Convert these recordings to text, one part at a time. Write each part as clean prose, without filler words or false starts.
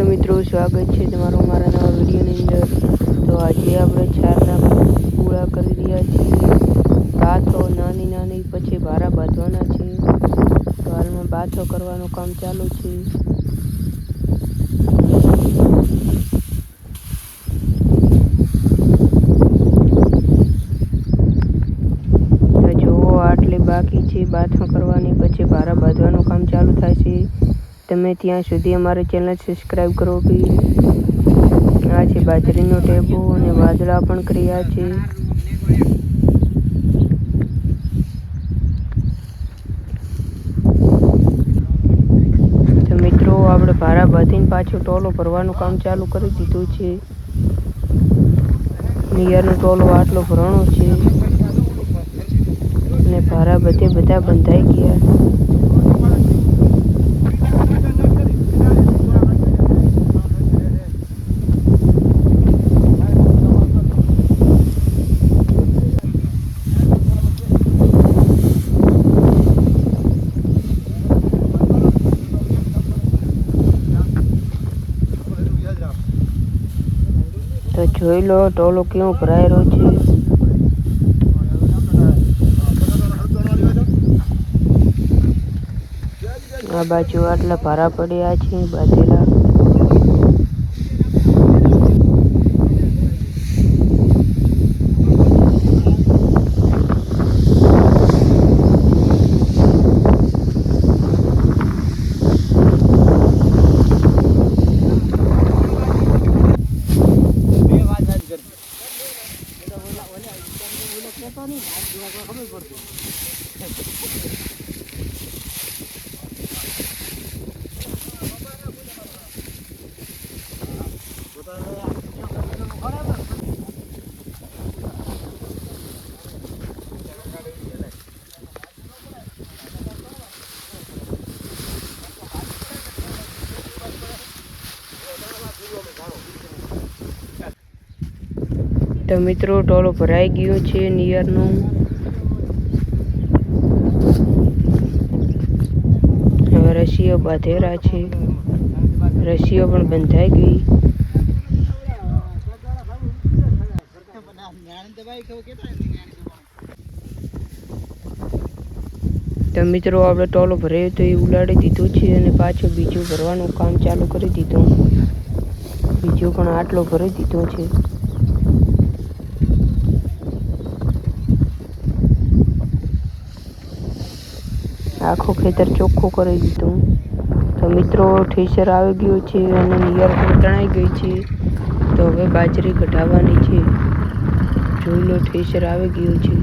મિત્રો, સ્વાગત છે તમારું મારા નવા વિડીયોની અંદર। તો આજે આપણે ચારના પૂળા કરી રહ્યા છીએ। બાથો નાની નાની પછી ભારા બાંધવાના છે। તો હાલમાં બાથો કરવાનું કામ ચાલુ છે। તો જુઓ, આટલી બાકી છે બાથો કરવાની, પછી ભારા બાંધવાનું કામ ચાલુ થશે। તમે ત્યાં સુધી અમારી ચેનલ સબસ્ક્રાઈબ કરો પ્લીઝ। આ છે બાજરીનો ટેબો અને વાદળા પણ કર્યા છે। તો મિત્રો, આપણે ભારા બાંધીને પાછું ટોલો ભરવાનું કામ ચાલુ કરી દીધું છે। નિયરનો ટોલો આટલો ભરણો છે અને ભારા બધા બંધાઈ ગયા। તો જોઈ લો ટોલો કેવો ભરાયેલો છે। આ બાજુ આટલા ભારા પડ્યા છે બાંધેલા। તો મિત્રો, ટોલો ભરાઈ ગયો છે નિયરનો। હવે રસીઓ બાંધેલા છે, રસીઓ પણ બંધાઈ ગઈ। તો મિત્રો, આપણે ટોલો ભરાયો તો એ ઉલાડી દીધું છે અને પાછું બીજું ભરવાનું કામ ચાલુ કરી દીધું। બીજું પણ આટલો ભરી દીધો છે। આખું ખેતર ચોખ્ખું કરી દીધું। તો મિત્રો, ઠેસર આવી ગયું છે અને નિયર પણ તણાઈ ગઈ છે। તો હવે બાજરી કઢાવવાની છે। જોઈ લો, ઠેસર આવી ગયું છે।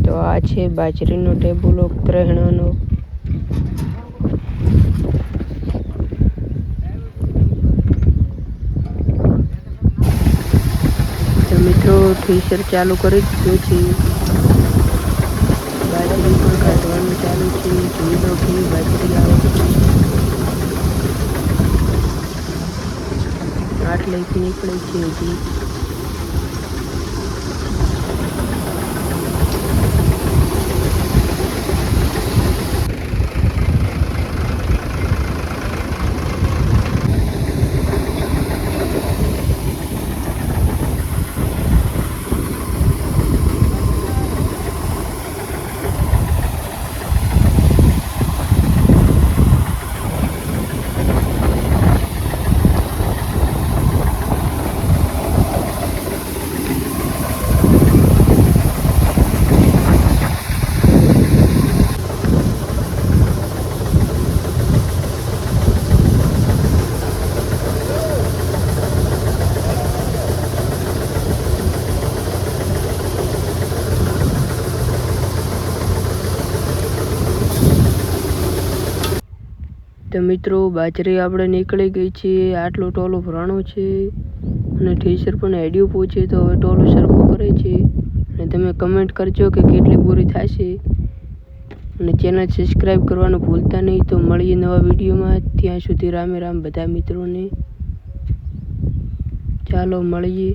તો આ છે બાજરીનો ટેબુલો ગ્રહણનો। તો મિત્રો, ઠેસર ચાલુ કરી દીધું છે। બાજરી પણ કાઢવાનું ચાલુ છે। જોઈ લો કેવી બાજરી આવે છે। આટલેથી નીકળે છે હજી। તો મિત્રો, બાજરી આપણે નીકળી ગઈ છે। આટલો ટોલો ભરાણો છે અને ઠેસર પણ હેડિયું પહોંચે તો હવે ટોલો સરખો કરે છે। અને તમે કમેન્ટ કરજો કે કેટલી પૂરી થશે અને ચેનલ સબસ્ક્રાઈબ કરવાનું ભૂલતા નહીં। તો મળીએ નવા વિડીયોમાં, ત્યાં સુધી રામે રામ બધા મિત્રોને। ચાલો મળીએ।